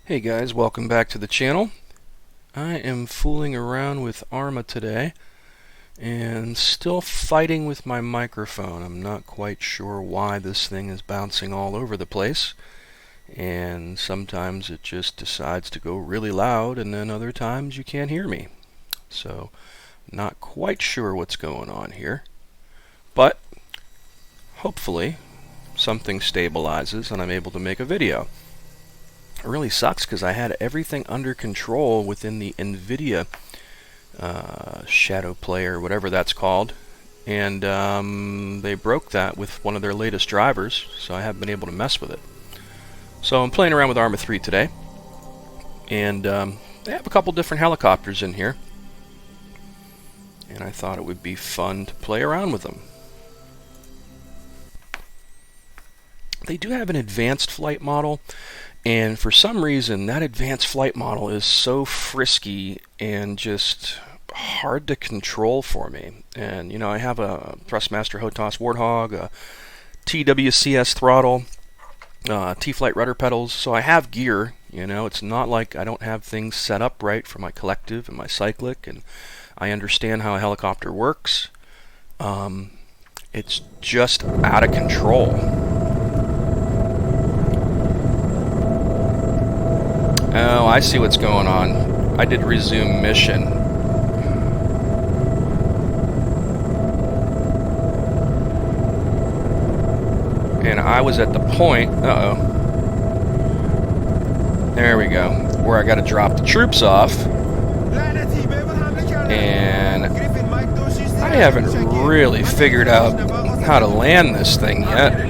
Hey guys, welcome back to the channel. I am fooling around with Arma today and still fighting with my microphone. I'm not quite sure why this thing is bouncing all over the place, and sometimes it just decides to go really loud and then other times you can't hear me. So not quite sure what's going on here, but hopefully something stabilizes and I'm able to make a video. It really sucks because I had everything under control within the NVIDIA Shadow Player, whatever that's called, and they broke that with one of their latest drivers, so I haven't been able to mess with it. So I'm playing around with Arma 3 today, and they have a couple different helicopters in here, and I thought it would be fun to play around with them. They do have an advanced flight model, and for some reason that advanced flight model is so frisky and just hard to control for me. And you know, I have a Thrustmaster HOTAS Warthog, a TWCS throttle, T-Flight rudder pedals, so I have gear. You know, it's not like I don't have things set up right for my collective and my cyclic, and I understand how a helicopter works. It's just out of control. Oh, I see what's going on. I did resume mission. And I was at the point, there we go, where I got to drop the troops off. And I haven't really figured out how to land this thing yet.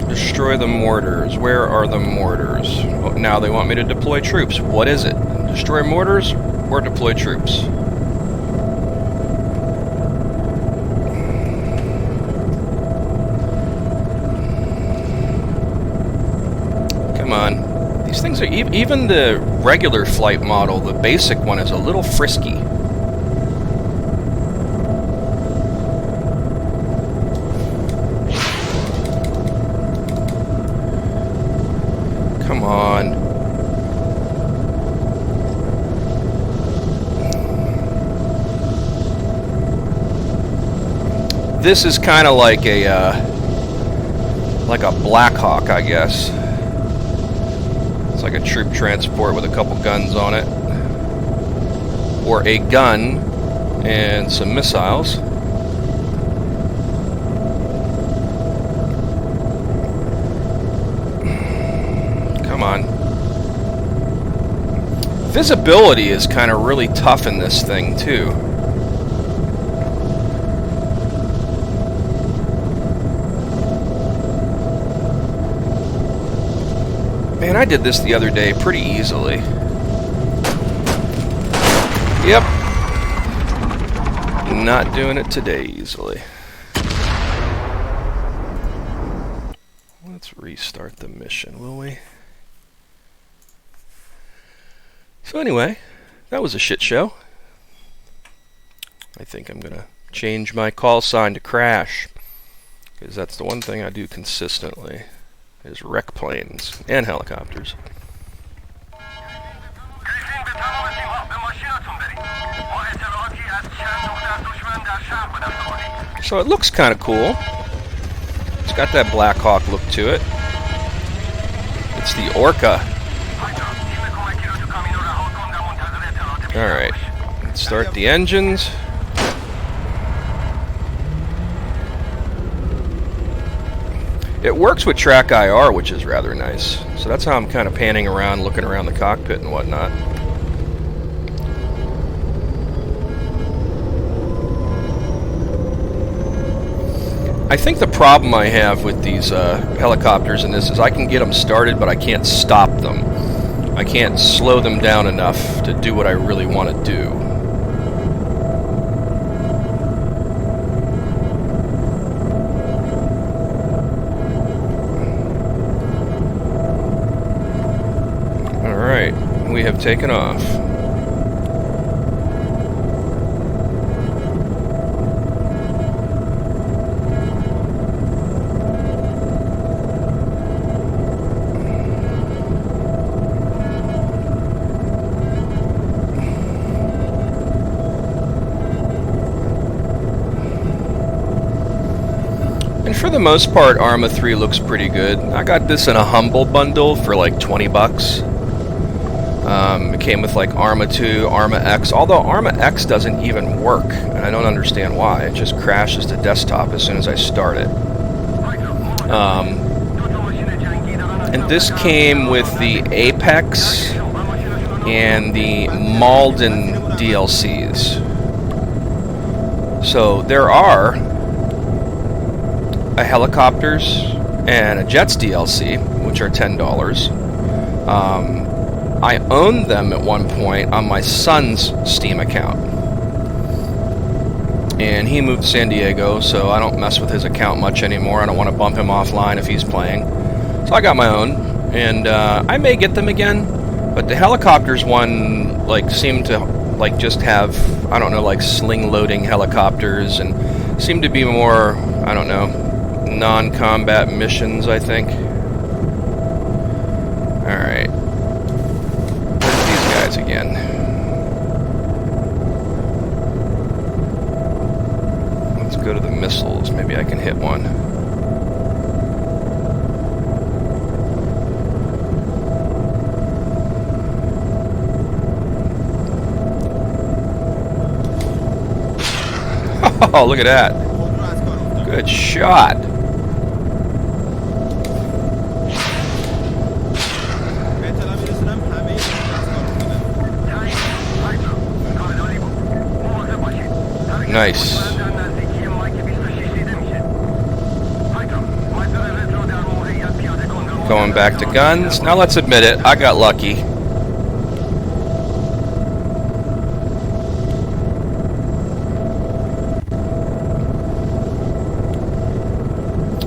Destroy the mortars. Where are the mortars? Oh, now they want me to deploy troops. What is it? Destroy mortars or deploy troops? Come on. These things are... even the regular flight model, the basic one, is a little frisky. Come on. This is kind of like a Black Hawk, I guess. It's like a troop transport with a couple guns on it, or a gun and some missiles. On. Visibility is kind of really tough in this thing too. Man, I did this the other day pretty easily. Yep. Not doing it today easily. Let's restart the mission, will we? So anyway, that was a shit show. I think I'm going to change my call sign to Crash, because that's the one thing I do consistently, is wreck planes and helicopters. So it looks kind of cool. It's got that Black Hawk look to it. It's the Orca. Alright, let's start the engines. It works with track IR, which is rather nice. So that's how I'm kind of panning around, looking around the cockpit and whatnot. I think the problem I have with these helicopters and this is I can get them started, but I can't stop them. I can't slow them down enough to do what I really want to do. Alright, we have taken off. And for the most part, Arma 3 looks pretty good. I got this in a Humble bundle for like 20 bucks. It came with like Arma 2, Arma X, although Arma X doesn't even work, and I don't understand why. It just crashes to desktop as soon as I start it. And this came with the Apex and the Malden DLCs. So there are a Helicopters and a Jets DLC, which are $10. I owned them at one point on my son's Steam account. And he moved to San Diego, so I don't mess with his account much anymore. I don't want to bump him offline if he's playing. So I got my own, and I may get them again, but the Helicopters one, like, seemed to, like, just have, I don't know, like, sling-loading helicopters, and seemed to be more, I don't know, non-combat missions, I think. Alright. Where's these guys again? Let's go to the missiles. Maybe I can hit one. Oh, look at that. Good shot. Nice. Going back to guns. Now let's admit it, I got lucky.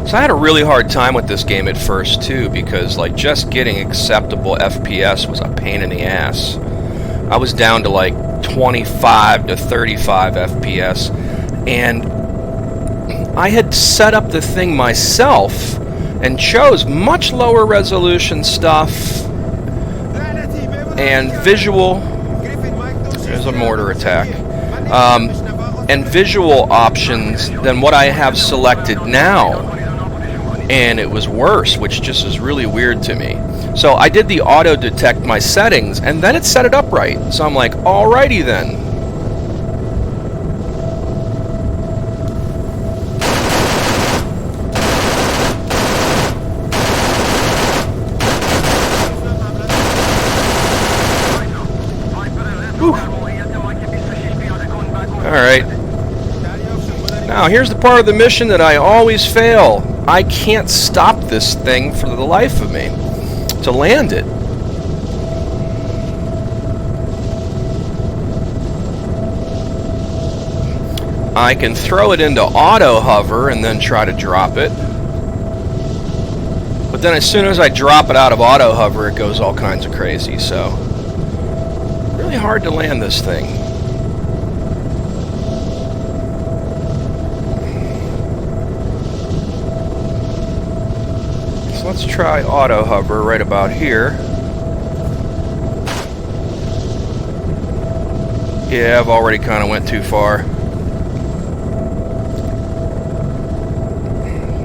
So I had a really hard time with this game at first too, because like just getting acceptable FPS was a pain in the ass. I was down to like 25 to 35 FPS, and I had set up the thing myself and chose much lower resolution stuff and visual. There's a mortar attack. And visual options than what I have selected now. And it was worse, which just is really weird to me. So I did the auto detect my settings, and then it set it up right. So I'm like, alrighty then. Alright. Now here's the part of the mission that I always fail. I can't stop this thing for the life of me to land it. I can throw it into auto hover and then try to drop it. But then as soon as I drop it out of auto hover, it goes all kinds of crazy. So really hard to land this thing. Let's try auto hover right about here. Yeah, I've already kind of went too far.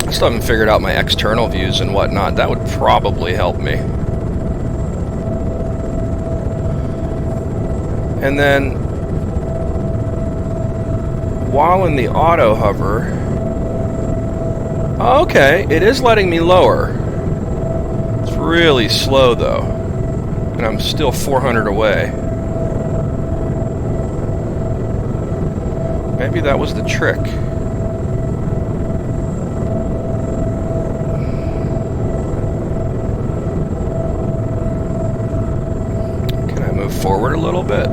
I still haven't figured out my external views and whatnot. That would probably help me. And then, while in the auto hover, okay, it is letting me lower. Really slow though, and I'm still 400 away. Maybe that was the trick. Can I move forward a little bit?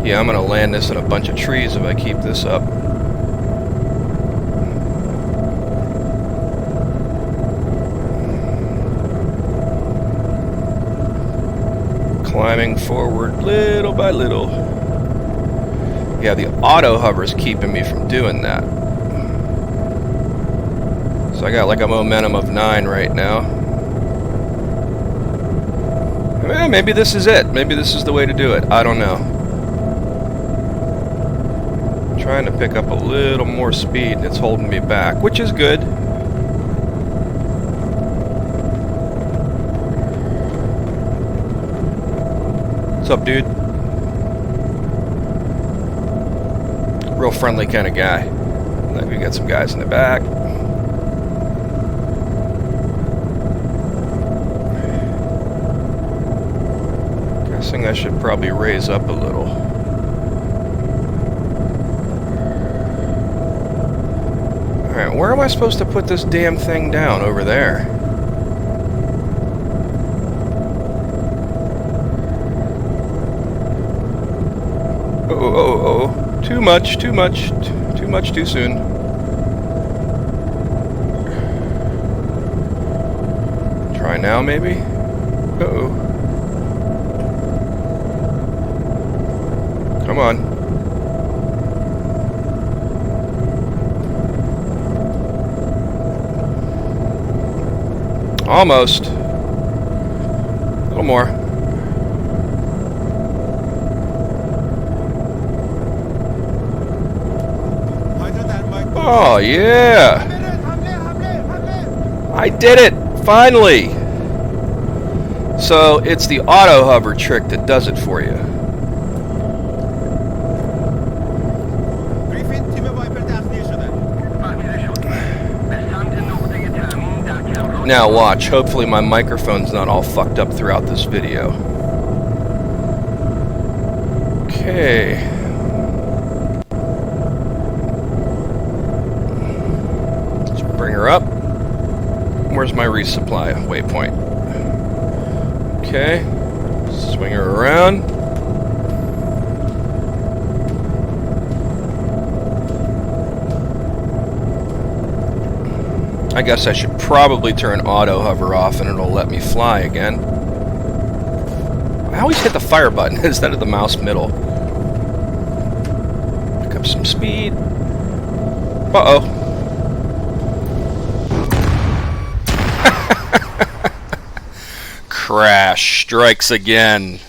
Yeah, I'm going to land this in a bunch of trees if I keep this up. Climbing forward little by little. Yeah, the auto hover is keeping me from doing that. So I got like a momentum of 9 right now. maybe this is it. Maybe this is the way to do it. I don't know. I'm trying to pick up a little more speed and it's holding me back, which is good. What's up, dude? Real friendly kind of guy. Like we got some guys in the back. Guessing I should probably raise up a little. Alright, where am I supposed to put this damn thing down? Over there. Oh. Too much, too soon. Try now, maybe? Uh-oh. Come on. Almost. A little more. Oh, yeah! I did it! Finally! So, it's the auto hover trick that does it for you. Now watch, hopefully my microphone's not all fucked up throughout this video. Okay. Bring her up. Where's my resupply waypoint? Okay. Swing her around. I guess I should probably turn auto hover off and it'll let me fly again. I always hit the fire button instead of the mouse middle. Pick up some speed. Uh-oh. Crash strikes again.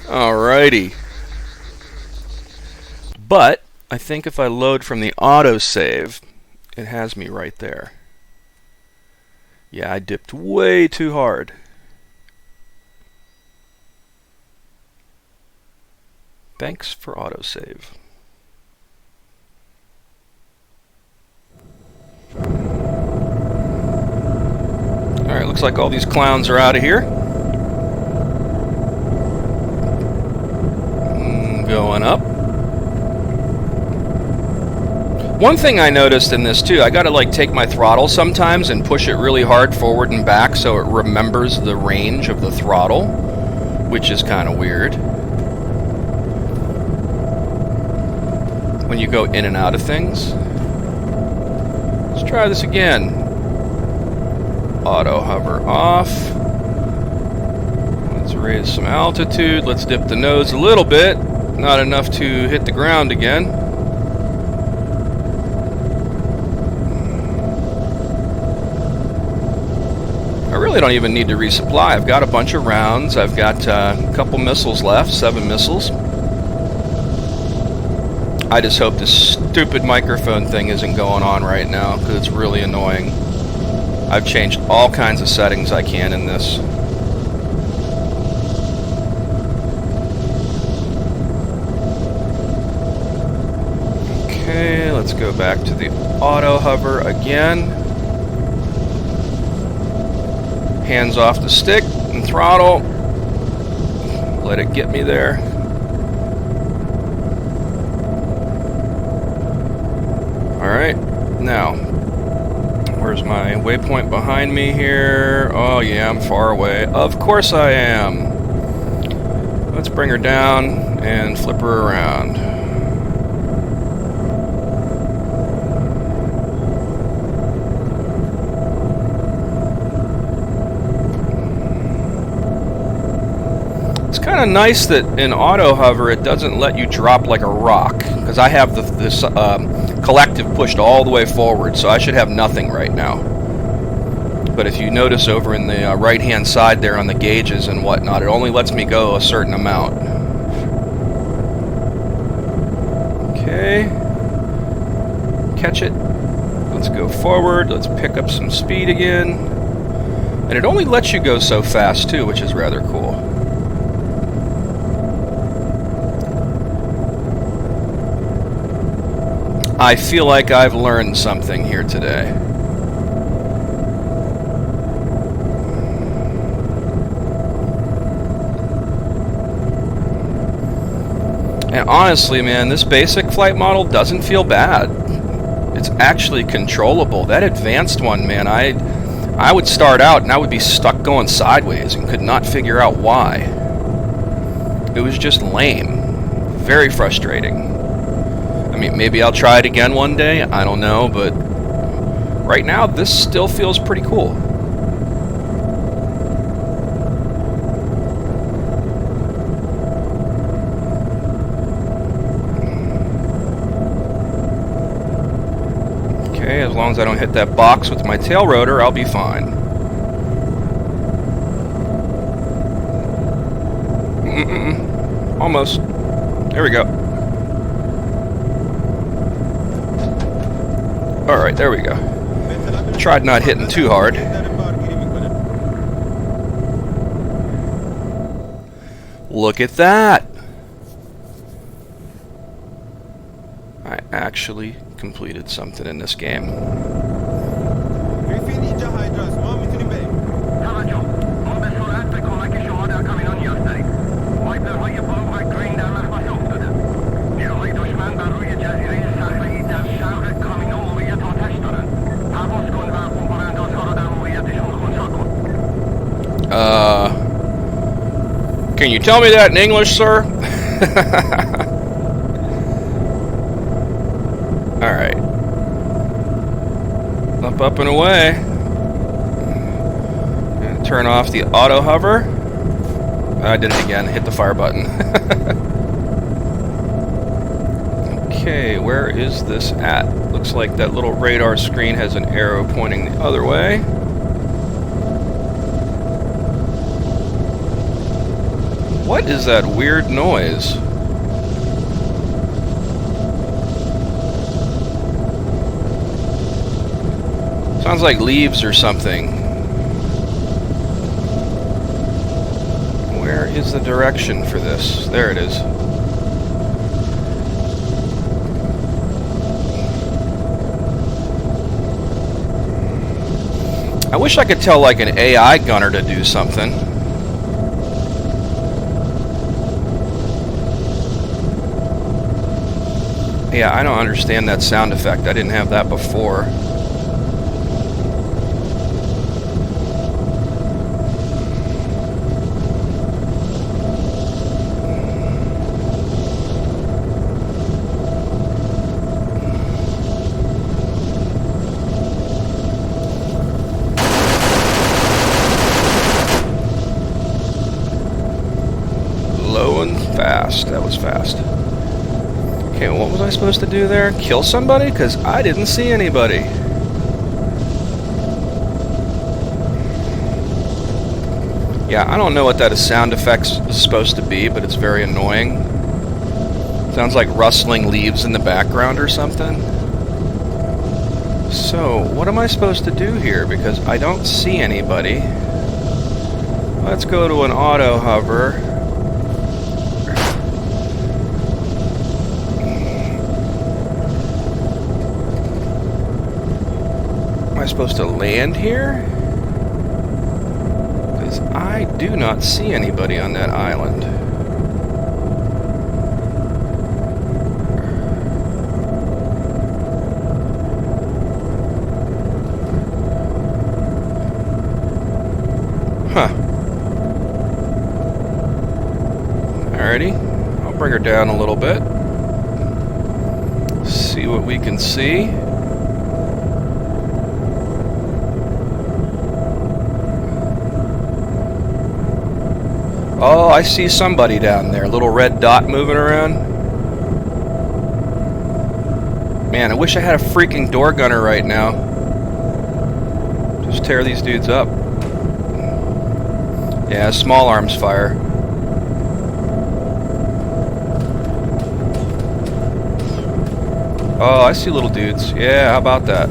Alrighty. But I think if I load from the autosave, it has me right there. Yeah, I dipped way too hard. Thanks for autosave. Alright, looks like all these clowns are out of here. Going up. One thing I noticed in this too, I gotta like take my throttle sometimes and push it really hard forward and back so it remembers the range of the throttle, which is kind of weird. When you go in and out of things. Let's try this again. Auto hover off. Let's raise some altitude. Let's dip the nose a little bit. Not enough to hit the ground again. I really don't even need to resupply. I've got a bunch of rounds. I've got a couple missiles left, 7 missiles. I just hope this stupid microphone thing isn't going on right now because it's really annoying. I've changed all kinds of settings I can in this. Okay, let's go back to the auto hover again. Hands off the stick and throttle. Let it get me there. Alright, now, where's my waypoint behind me here? Oh yeah, I'm far away. Of course I am. Let's bring her down and flip her around. It's kind of nice that in auto hover it doesn't let you drop like a rock, because I have this collective pushed all the way forward, so I should have nothing right now. But if you notice over in the right-hand side there on the gauges and whatnot, it only lets me go a certain amount. Okay. Catch it. Let's go forward. Let's pick up some speed again. And it only lets you go so fast, too, which is rather cool. I feel like I've learned something here today. And honestly, man, this basic flight model doesn't feel bad. It's actually controllable. That advanced one, man, I would start out and I would be stuck going sideways and could not figure out why. It was just lame. Very frustrating. I mean, maybe I'll try it again one day, I don't know, but right now this still feels pretty cool. Okay, as long as I don't hit that box with my tail rotor, I'll be fine. Almost. There we go. Alright, there we go. Tried not hitting too hard. Look at that! I actually completed something in this game. Can you tell me that in English, sir? Alright. Up and away. And turn off the auto hover. I did it again. Hit the fire button. Okay, where is this at? Looks like that little radar screen has an arrow pointing the other way. What is that weird noise? Sounds like leaves or something. Where is the direction for this? There it is. I wish I could tell like an AI gunner to do something. Yeah, I don't understand that sound effect. I didn't have that before. Low and fast. That was fast. Okay, what was I supposed to do there? Kill somebody? Because I didn't see anybody. Yeah, I don't know what that sound effect is supposed to be, but it's very annoying. Sounds like rustling leaves in the background or something. So, what am I supposed to do here? Because I don't see anybody. Let's go to an auto hover. Am I supposed to land here? Because I do not see anybody on that island. Huh. Alrighty. I'll bring her down a little bit. See what we can see. Oh, I see somebody down there. A little red dot moving around. Man, I wish I had a freaking door gunner right now. Just tear these dudes up. Yeah, small arms fire. Oh, I see little dudes. Yeah, how about that?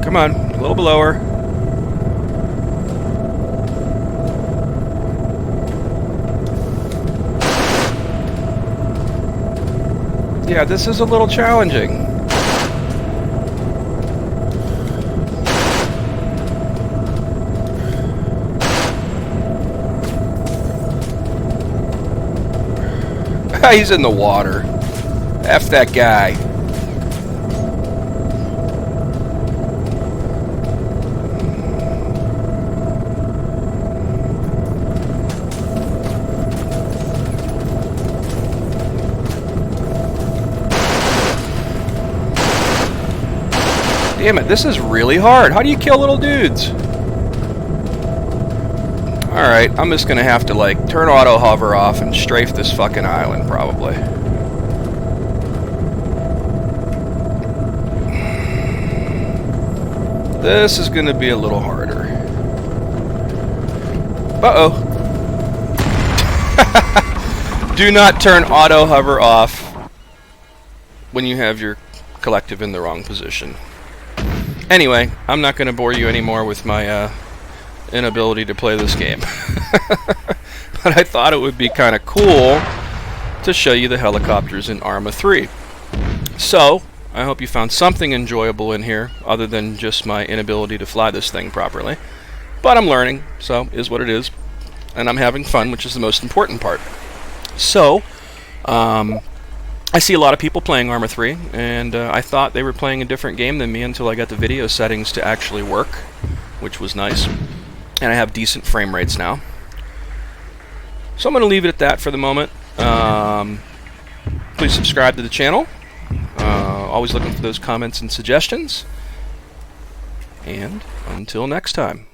Come on, a little below her. Yeah, this is a little challenging. He's in the water. F that guy. Damn it, this is really hard. How do you kill little dudes? Alright, I'm just gonna have to, like, turn auto hover off and strafe this fucking island, probably. This is gonna be a little harder. Uh-oh. Do not turn auto hover off when you have your collective in the wrong position. Anyway, I'm not going to bore you anymore with my inability to play this game. But I thought it would be kind of cool to show you the helicopters in Arma 3. So, I hope you found something enjoyable in here, other than just my inability to fly this thing properly. But I'm learning, so is what it is. And I'm having fun, which is the most important part. So, I see a lot of people playing Arma 3, and I thought they were playing a different game than me until I got the video settings to actually work, which was nice. And I have decent frame rates now. So I'm going to leave it at that for the moment. Please subscribe to the channel. Always looking for those comments and suggestions. And until next time.